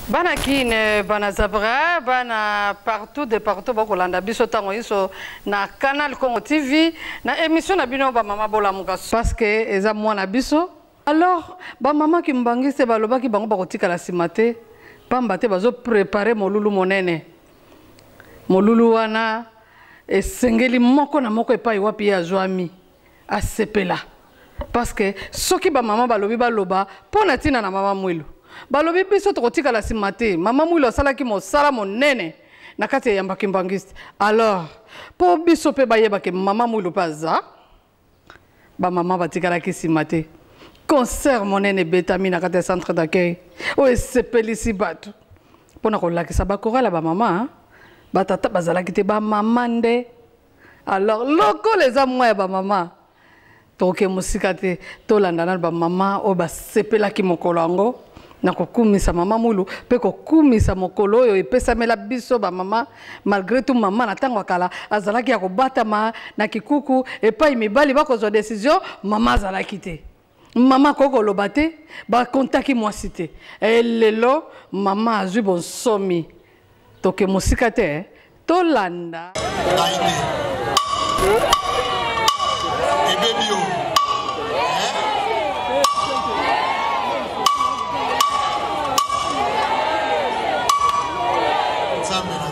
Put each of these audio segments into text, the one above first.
Bana kine, bana zabra, bana partout de partout, bako landa biso tango iso na Canal Congo TV, na émission na bino ba mama bola mukaso. Parce que eza mwana biso. Alors, ba mama ki mbangise baloba ki bango bako tika la simate, pamba te bazo préparer molulu monene. Molulu wana esengeli moko na moko epai wapi ya zwami asepela. Parce que soki ba mama balobi baloba pona tina na mama mwilo. Balobi biso tokotika la simate mama mwilo salaki mosala monene na kati ya mbaki mbangiste. Alors po biso pe bayeba ke mama mwilo paza ba mama batika la simate concert monene betami na kati ya centre d'accueil o esepeli si bato pona ko lakisa ba korala ba mama batata bazalaki te ba mama nde. Alors loko les amours ba mama toke musika te tolandana ba mama o ba sepela ki mokolo yango na kokumisa mama mulu pe kokumisa mokolo oyo epesamela biso ba mama malgré tout mama na tango kala azalaki ya kobatama na kikuku epai mibali bakozwa décision mama azalaki te mama koko loba te ba kontaki mwasi te lelo mama azwi bonsomi toke musika te tolanda Satana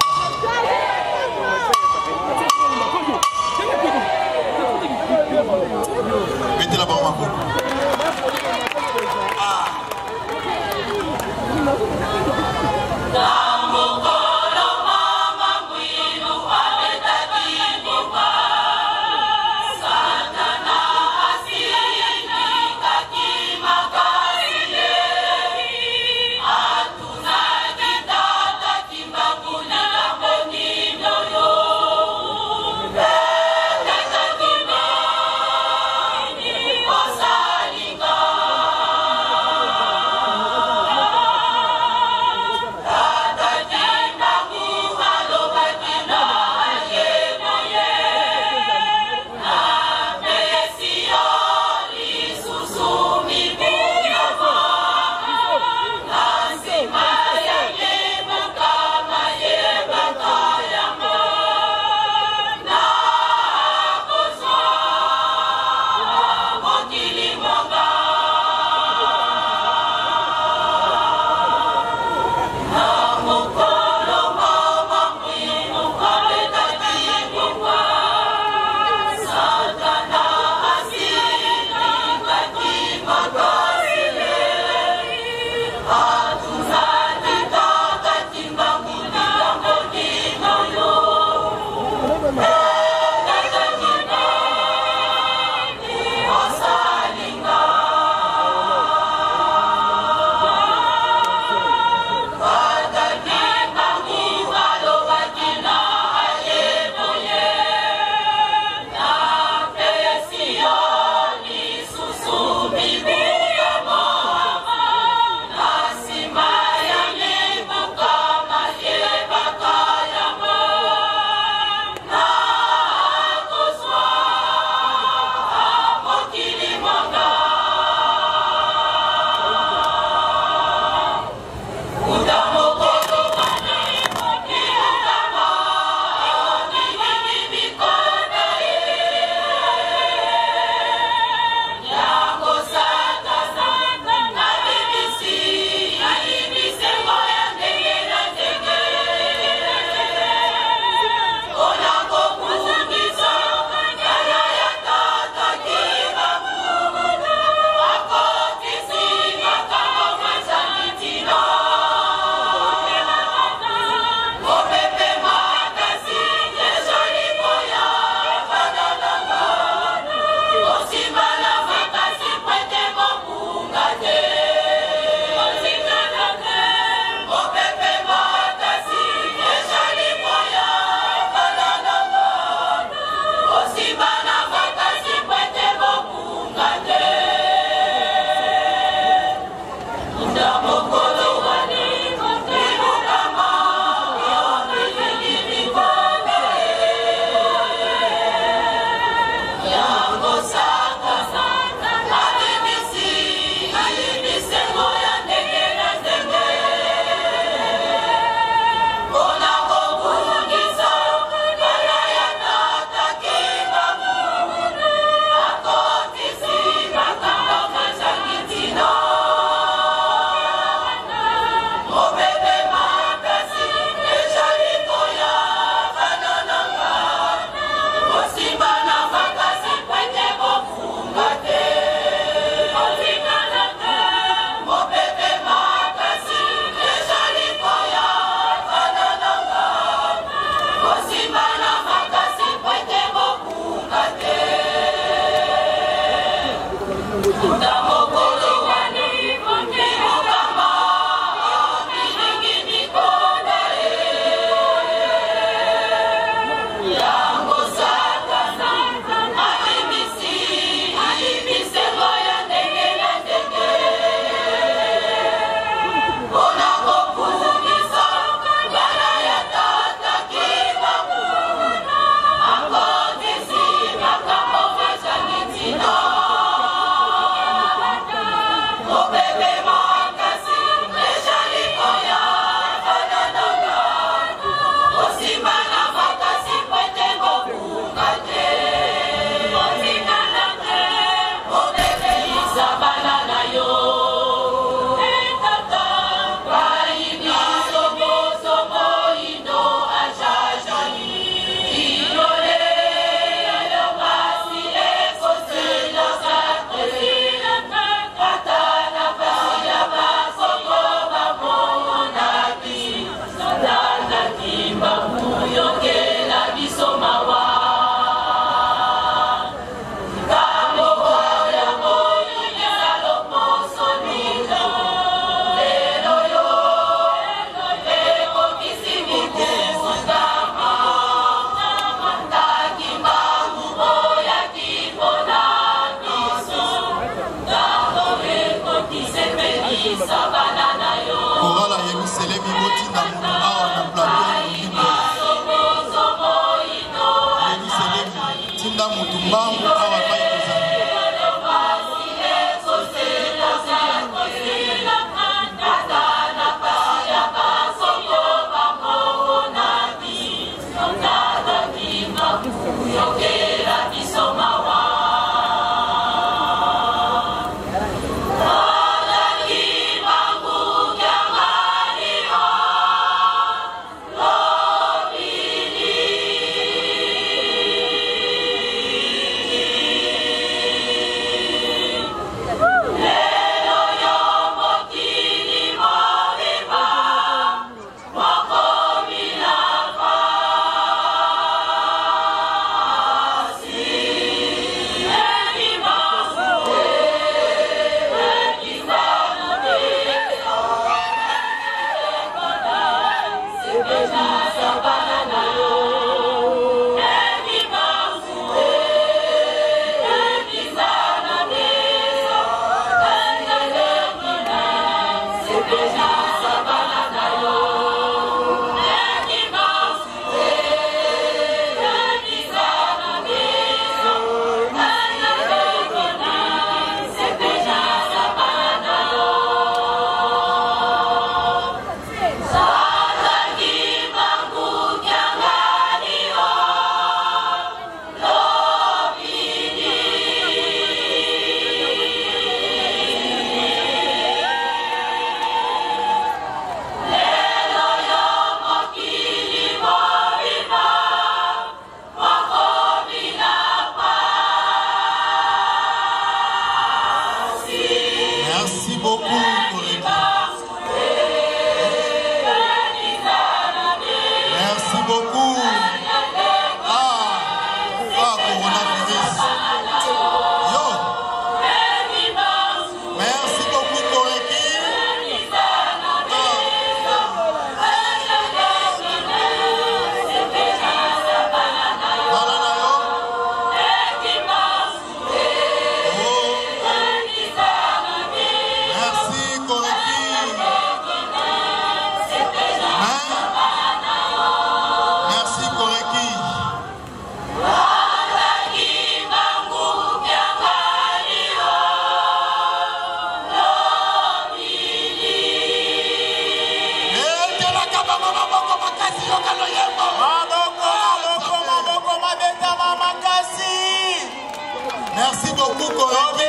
Merci beaucoup, Korebi.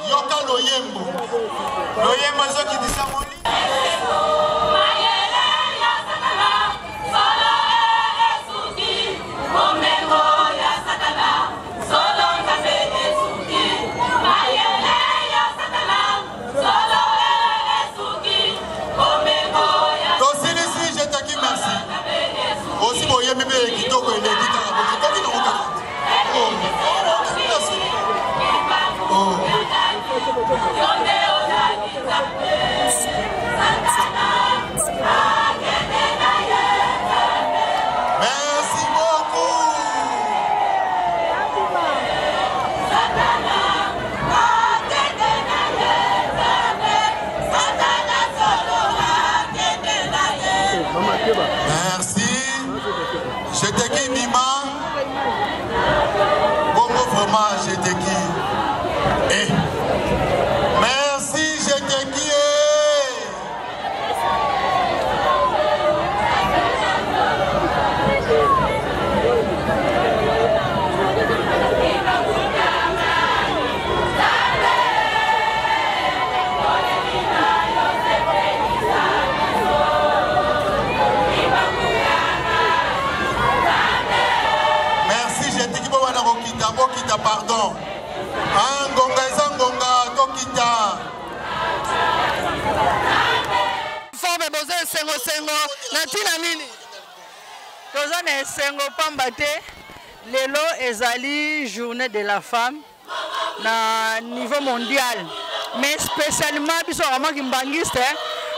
Yoka Loyembo. Loyembo, ceux qui disent ça, mon lit. Aussi, vous voyez, même les guitares, les guitares, merci beaucoup. Merci. Je te dis Nima. Bongo vraiment, je te dis. Eh. Merci, je te dis. Tokita, pardon. Ngonga eza ngonga tokita. Forme bozo sengo na tina nini. Toza na sengo pamba te. Lelo ezali journée de la femme na niveau mondial. Mais spécialement biso vraiment kimbangiste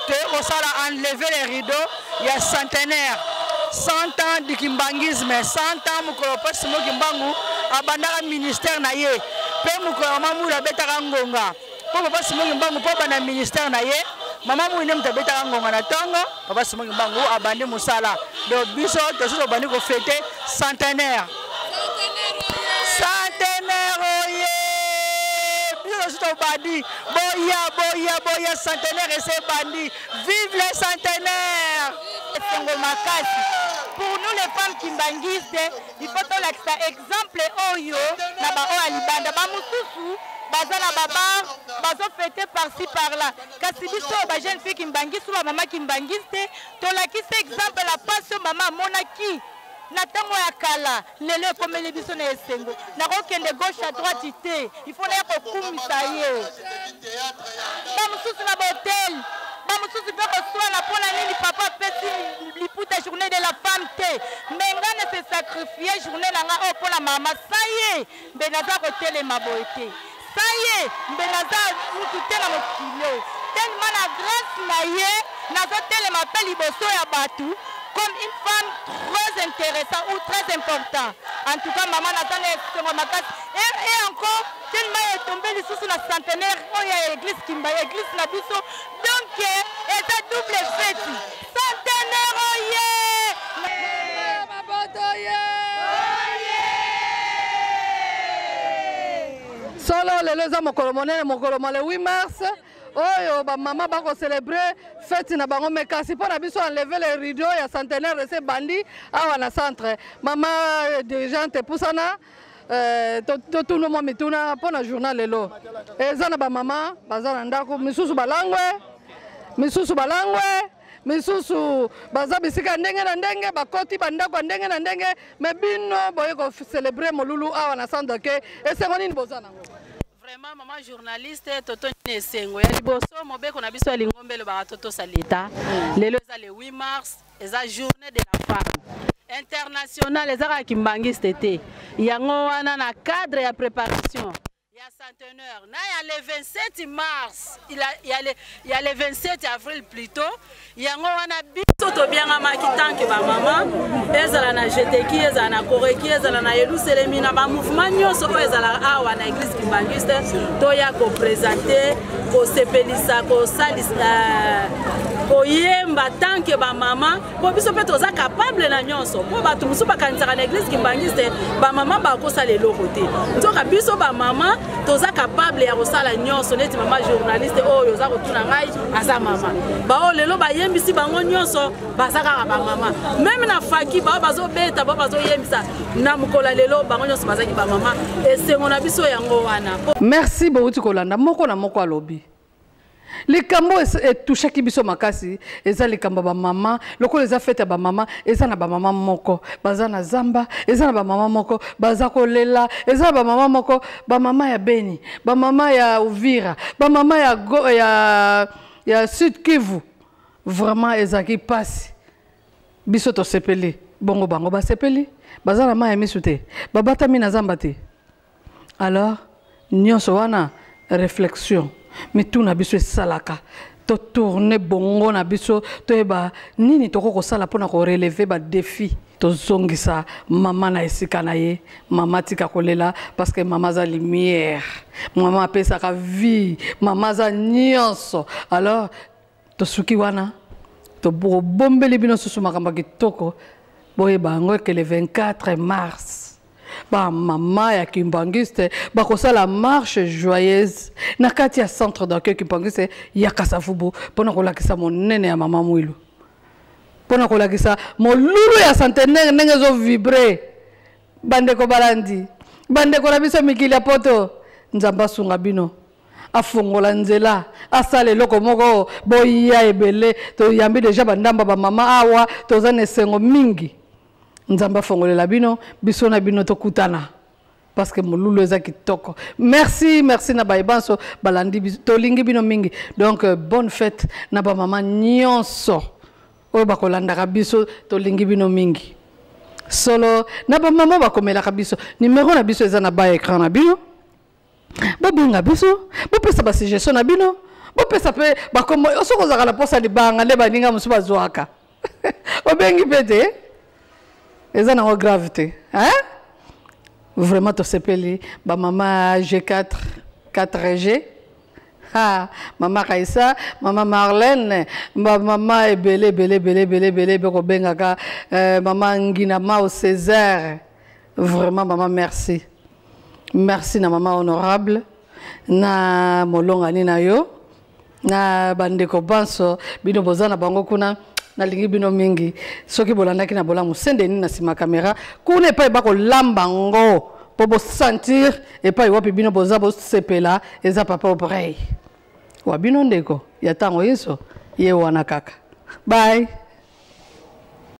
te osala enlever les rideaux, il y a centenaire. 100 ans du kimbangisme, 100 ans mukolo pasi mo kimbangu abandaka ministère na ye. Pe mukolo mamu la betaka ngonga. Po papa simo kimbangu po bana ministère na ye, Maman mouine m'tabeta ngonga na tongo, papa simongi bango abandi musala. Donc biso tozo bandi ko fêter centenaire. Centenaire oye. Biso to bandi boya centenaire et c'est bandi. Vive les centenaires. Sengo makasi. Pour nous les femmes kimbangistes, il faut que l'exemple oyo na ba o alibanda ba mususu bazana baba bazo fêter par-ci par-là. Kasi biso ba jeune fille kimbangiste ba maman kimbangiste to la ki c'est exemple la passion maman monaki na tango ya kala lelo komeli biso na esengo na ko kende gauche à droite ité il faut na ko kumisa ye ba mususu na hotel. Bamususu pe ko la pona nini papa pesi liputa journée de la femme te menga ne se sacrifier journée nanga o pour la maman ça y est benaza ko tele maboete ça y est benaza mututé na mokilo tellement la grâce na ye nazo tele m'appelle liboso ya batu comme une femme très intéressante ou très importante. En tout cas, maman n'attendait sur ma carte. Et encore, tellement est tombé le sous la centenaire, oh, il y a l'église qui m'a l'église la biso. Donc, c'est un double fête. Centenaire, oh yeah! Solo les hommes le 8 mars. Oh, maman va célébrer fête na bango mais kasi pour na biso enlever les rideaux ya centenaire de ces bandits à na centre maman dirigeante poussana tout le monde mituna pour na journal lelo ezana ba maman bazana ndako misusu balangwe misusu baza bisika ndenge na ndenge bakoti bandako ndenge na ndenge mais bino boye ko célébrer molulu à na centre ke esengo nini bozana ngo. Vraiment, maman journaliste, Toto Nesengo. Il y a des mobile qu'on a vu sur les ngombe le barato salita. Les le 8 mars, c'est la journée de la femme internationale. Les arabes qui m'bangissent été. Il y a un cadre et préparation. Il y a centenaire. Il y a le 27 mars. Il y a le 27 avril plutôt. Il y a un biso bien à makitan que ma maman. Ezala na jeteki, ezala na koreki, ezala na Yerusalemi na ba mouvement nyonso ko ezala awa na église kimbangiste. Toya ko présenter, ko sepelisa, ko salisa, ko yemba tant que ba maman. Po biso pe toza capable na nyonso. Po ba tumusu ba kanisa na église kimbangiste, ba maman ba ko sala eloko te. Nzoka biso ba maman toza capable ya kosala nyonso neti mama journaliste oyo za kotuna ngai aza mama ba o lelo ba yembisi bango nyonso bazaka ba mama même na faki ba bazo beta ba bazo yembisa na mukola lelo bango nyonso bazaki ba mama esengo na biso yango wana. Merci beaucoup kolanda moko na moko alobi les kambo est touché qui biso makasi eza les kambo ba mama loko les a fait ba mama eza na ba mama moko baza na zamba eza na ba mama moko baza kolela eza ba mama moko ba mama ya Beni ba mama ya Uvira ba mama ya Sud Kivu vraiment ezaki passe biso to sepeli bongo bango ba sepeli baza na ma ya misute babata mina zamba te alors nyonso wana réflexion mais tout na biso salaka to tourner bongo na biso to eba nini to ko sala pona ko relever ba défi to zongisa mama na esika na ye mama tika kolela parce que mama za lumière mama pesa ka vie mama za nyonso alors to suki wana to bombeli bino susu makamba kitoko boye bango que le 24 mars ba mama ya kimbangiste ba kosala marche joyeuse na kati ya centre d'accueil kimbangiste ya Kasavubu pona kolakisa monene ya mama mwilu pona kolakisa molulu ya centenaire ndenge zo vibrer bandeko balandi bandeko na biso mikili ya poto nzamba sunga bino afongola nzela asale loko moko boya ebele to yambi deja bandamba ba mama awa toza na esengo mingi nzamba fongolela bino biso na bino tokutana parce que molulu eza kitoko. Merci na baibanso balandi tolingi bino mingi donc bonne fête na ba mama nyonso oyo bakolandaka biso tolingi bino mingi solo na ba mama bakomelaka biso numéro na biso eza na ba écran na bino babinga biso bopesa ba suggestion na bino bopesa pe bakomo osokozaka la posa libanga le baninga musu bazwaka obengi pete eza na gravité hein vraiment to sepeli ba mama G4 4G Ah, Maman Kaïssa, Maman Marlène, Maman Ebele, Beko Bengaka, Maman Ngina Mao Césaire. Vraiment, Maman, merci. Merci na Maman honorable, na Molongani na yo, na Bandeko Banso, bino bozana bango kuna, na lingi bino mingi. Soki bolandaki na bola musende ni na sima kamera, kune pa bako lambango. Pour sentir et pas y bino boza bo sepela eza papa obrei wa bino ndeko ya tango yeso ye wana kaka bye.